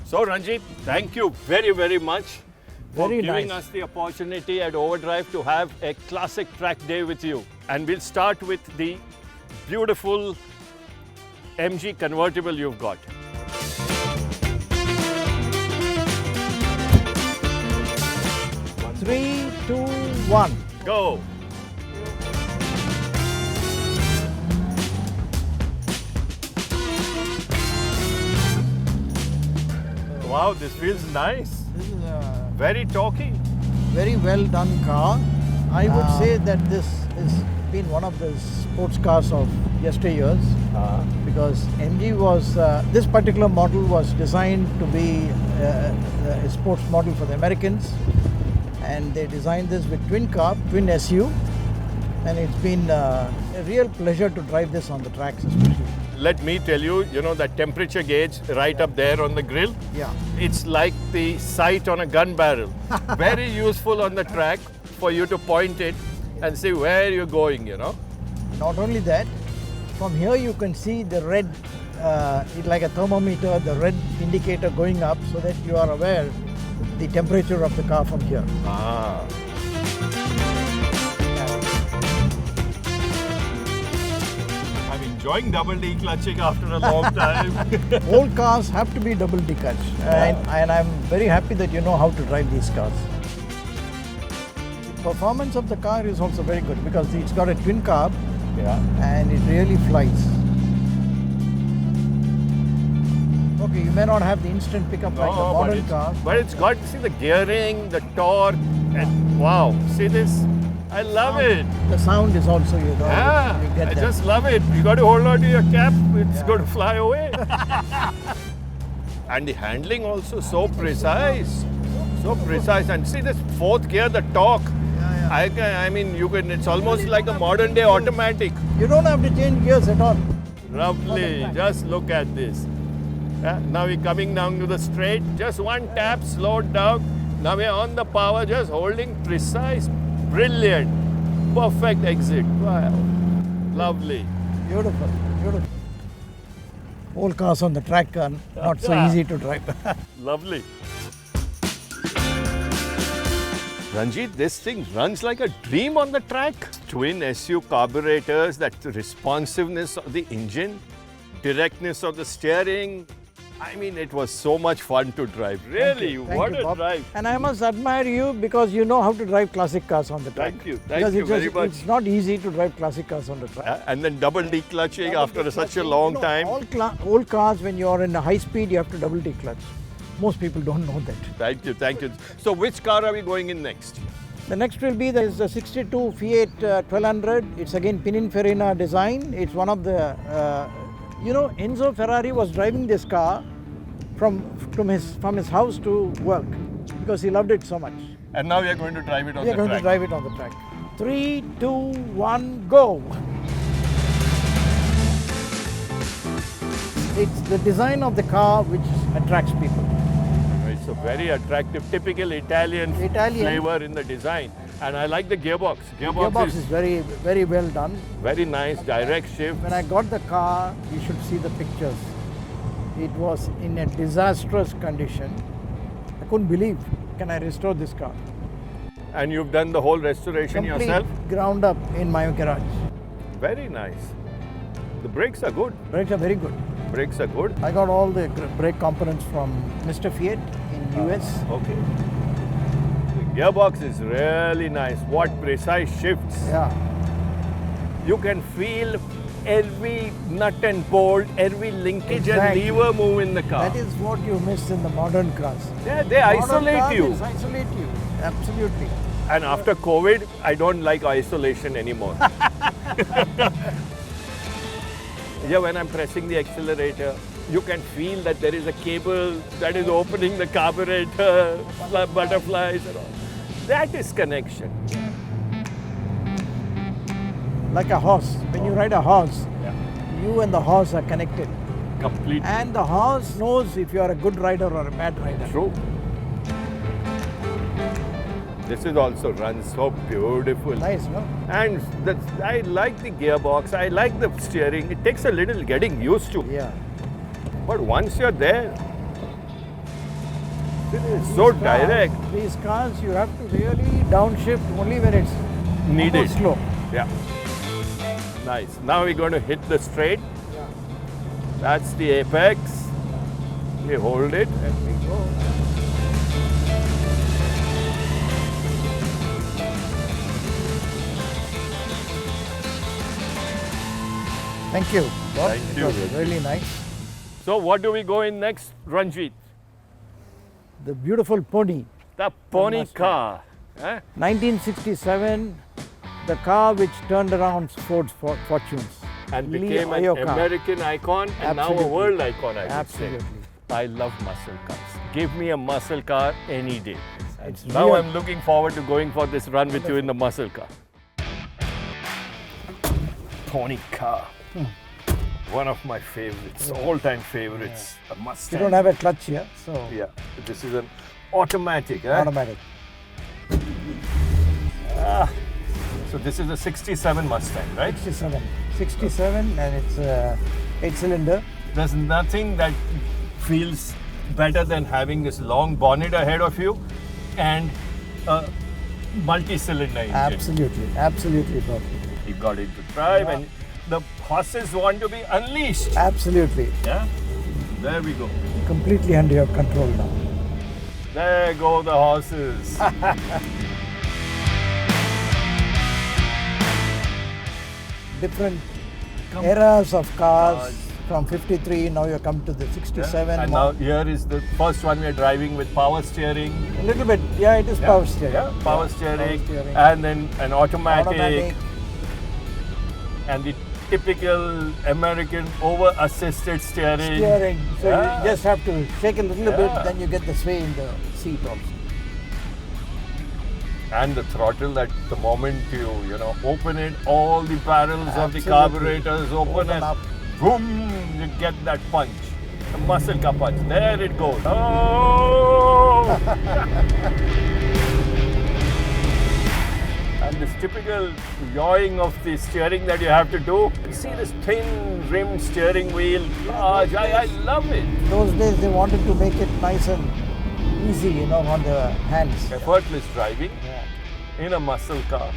So Ranjit, thank you very, very much for Very giving nice. us the opportunity at OVERDRIVE to have a classic track day with you. And we'll start with the beautiful MG convertible you've got. Three, two, one. Go! Wow, this feels nice. This is a Very talky. very well done car. I would say that this has been one of the sports cars of yesteryears because MG was, this particular model was designed to be a sports model for the Americans, and they designed this with twin carb, twin SU, and it's been a real pleasure to drive this on the tracks especially. Let me tell you, you know that temperature gauge right up there on the grill? Yeah. It's like the sight on a gun barrel. Very useful on the track for you to point it and see where you're going, you know. Not only that, from here you can see the red, it's like a thermometer, the red indicator going up so that you are aware the temperature of the car from here. Ah. I'm enjoying double declutching after a long time. Old cars have to be double declutch, and I'm very happy that you know how to drive these cars. The performance of the car is also very good because it's got a twin carb Yeah. and it really flies. Okay, you may not have the instant pickup like the modern car. But it's got, see the gearing, the torque, and wow, see this? I love it. The sound is also, you know, Yeah, you get I that. just love it. You got to hold on to your cap, it's going to fly away. And the handling also so precise. So precise. And see this fourth gear, the torque. I mean, you can. It's almost like a modern day automatic. You don't have to change gears at all. Lovely. Just look at this. Now we're coming down to the straight. Just one tap, slowed down. Now we're on the power, just holding precise. Brilliant. Perfect exit. Wow. Lovely. Beautiful, beautiful. Old cars on the track are not so easy to drive. Lovely. Ranjit, this thing runs like a dream on the track. Twin SU carburetors, that responsiveness of the engine, directness of the steering. I mean, it was so much fun to drive. Really, Thank what you, a Bob. drive. And I must admire you because you know how to drive classic cars on the track. Thank you. Because Thank you very much. It's not easy to drive classic cars on the track. And then double declutching after such a long time. All old cars, when you are in a high speed, you have to double declutch. Most people don't know that. Thank you, thank you. So which car are we going in next? The next will be the 62 Fiat 1200. It's again Pininfarina design. It's one of the, you know, Enzo Ferrari was driving this car from his house to work because he loved it so much. And now we are going to drive it on We the are going track. to drive it on the track. 3, 2, 1, go! It's the design of the car which attracts people. It's a very attractive, typical Italian flavor in the design. And I like the gearbox. Gearbox is very, very well done. very nice, direct shift. When I got the car, you should see the pictures. It was in a disastrous condition. I couldn't believe, can I restore this car? And you've done the whole restoration Complete yourself? ground up in my garage. Very nice. The brakes are good. Brakes are very good. Brakes are good. I got all the brake components from Mr. Fiat in US. Okay. The gearbox is really nice. What precise shifts. Yeah. You can feel every nut and bolt, every linkage Exactly. and lever move in the car. That is what you miss in the modern cars. They Modern isolate cars you. is isolate you. Absolutely. And after COVID, I don't like isolation anymore. Yeah, when I'm pressing the accelerator, you can feel that there is a cable that is opening the carburetor, butterflies and all. That is connection. Like a horse. When you ride a horse, you and the horse are connected. Complete. And the horse knows if you are a good rider or a bad rider. True. This is also runs so beautiful. Nice, no? And I like the gearbox, I like the steering. It takes a little getting used to. Yeah. But once you're there, It's so direct. These cars, you have to really downshift only when it's Needed. almost slow. Yeah. Nice. Now we're going to hit the straight. Yeah. That's the apex. We hold it. Let me go. Thank you, Bob. Thank It you, was Ranjit. really nice. So what do we go in next, Ranjit? The beautiful pony. The pony Mustang. car. Eh? 1967, the car which turned around Ford's fortunes. And Lee became an Iacocca. American icon and now a Absolutely. world icon, I would say. Absolutely. I love muscle cars. Give me a muscle car any day. It's Now real. I'm looking forward to going for this run with you in the muscle car. Pony car. One of my favorites, all-time favorites. A You Mustang. don't have a clutch here, so Yeah, this is an automatic. Eh? automatic. So this is a 67 Mustang, right? 67, and it's 8-cylinder. There's nothing that feels better than having this long bonnet ahead of you and a multi-cylinder engine. Absolutely, Bob. You got it to drive and the horses want to be unleashed. Absolutely. Yeah, there we go. Completely under your control now. There go the horses. Different eras of cars. From 53, now you come to the 67. And now here is the first one we are driving with power steering. A little bit, yeah, it is power steering. Yeah, power steering. steering. And then an automatic. Automatic. And the typical American over-assisted steering. So Yeah. you just have to shake a little Yeah. bit, then you get the sway in the seat also. And the throttle at the moment you open it, all the barrels of the Absolutely. carburetors open and up. boom, you get that punch. The muscle car punch. There it goes. Oh! And this typical yawing of the steering that you have to do. You see this thin rimmed steering wheel. I love it. Those days they wanted to make it nice and easy, on the hands. Effortless driving Yeah. in a muscle car.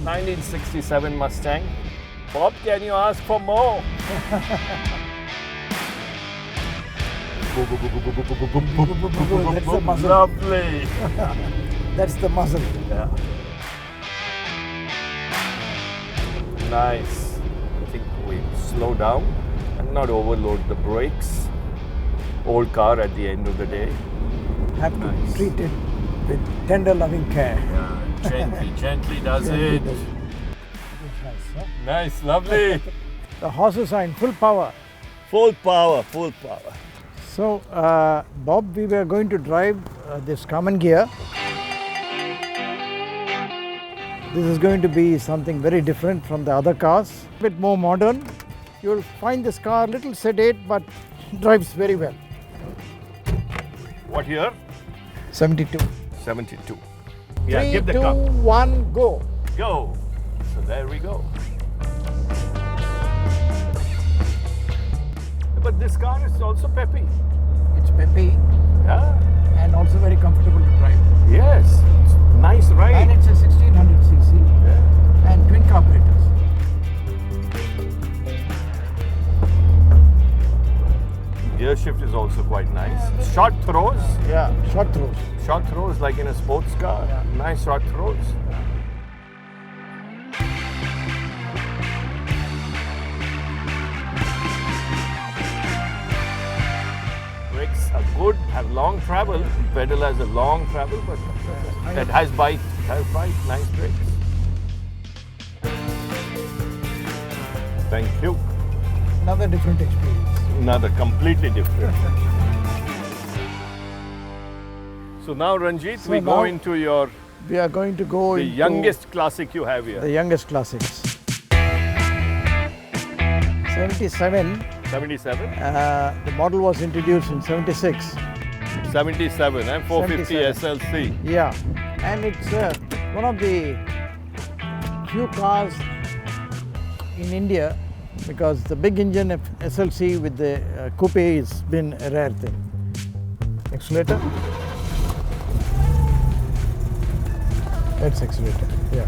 1967 Mustang. Bob, can you ask for more? That's the muzzle. Lovely. That's the muzzle. Yeah. Nice. I think we slow down and not overload the brakes. Old car at the end of the day. Have to Nice. treat it with tender, loving care. Yeah, gently does Gently it. does it. It's nice, huh? Nice, lovely. The horses are in full power. Full power, full power. So, Bob, we were going to drive this Karmann Ghia. This is going to be something very different from the other cars. A bit more modern. You'll find this car a little sedate, but drives very well. What year? 72. 72. Yeah, 3, give the 2, cup. 1, go. Go. So there we go. But this car is also peppy. It's peppy Yeah. and also very comfortable to drive. Yes. It's nice ride. And it's a 1600cc Yeah. and twin carburetors. Gear shift is also quite nice. Short throws. Yeah, short throws. Short throws like in a sports car. Yeah. Nice short throws. Brakes are good, have long travel. Pedal has a long travel, but it has bite. It has bite. Nice brakes. Thank you. Another different experience. Another completely different. So now, Ranjit, So we go now- into your We are going to go the into youngest classic you have here. the youngest classics. 77. 77? The model was introduced in 76. 77 and 450 77. SLC. Yeah, and it's one of the few cars in India because the big engine SLC with the coupe has been a rare thing. Accelerator. That's accelerator. Yeah.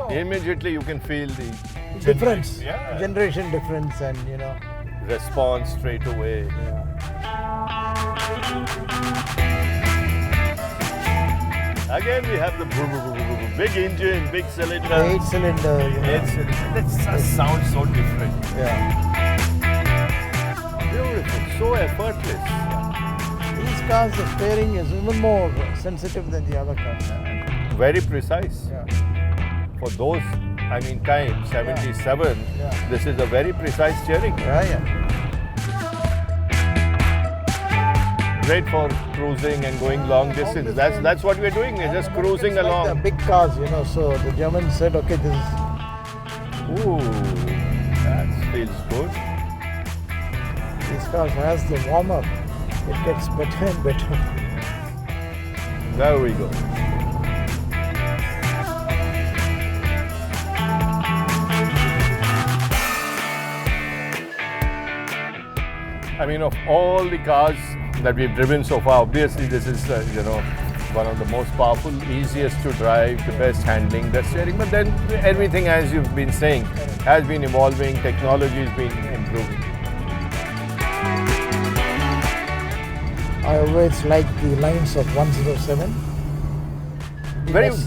Immediately you can feel the Difference. Yeah. Generation difference, and response straight away. Yeah. Again, we have the big engine, big cylinder. 8-cylinder. 8-cylinder. That sounds so different. Yeah. Beautiful, so effortless. These cars, the steering is even more sensitive than the other cars. Very precise. Yeah. For those, time, 77, Yeah. this is a very precise steering. Yeah. Great for cruising and going long distance. That's what we're doing. We're just cruising It's along. like the big cars, so the Germans said, okay, this is. Ooh, that feels good. These cars, as they warm up, it gets better and better. There we go. Of all the cars that we've driven so far, obviously this is, one of the most powerful, easiest to drive, the best handling, the steering. But then everything, as you've been saying, has been evolving, technology has been improving. I always like the lines of 107.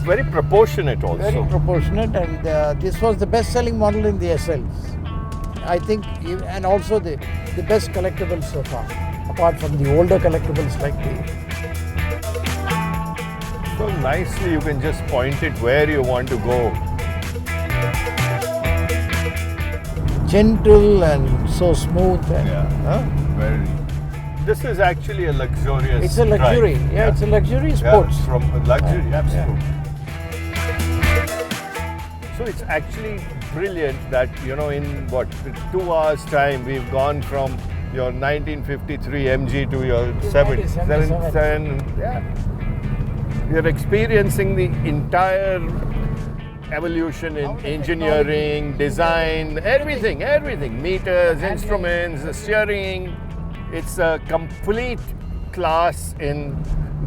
Very proportionate also. Very proportionate, and this was the best-selling model in the SLs. I think, and also the best collectibles so far, apart from the older collectibles like the. So nicely, you can just point it where you want to go. Gentle and so smooth. And, Very. This is actually a luxurious. It's a luxury. drive. Yeah, it's a luxury sports. Yeah, from luxury, absolutely. Yeah. So it's actually brilliant that, in 2 hours time, we've gone from your 1953 MG to your 777. Yeah. You're experiencing the entire evolution in engineering, design, everything. Meters, instruments, the steering. It's a complete class in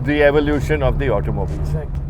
the evolution of the automobile. Exactly.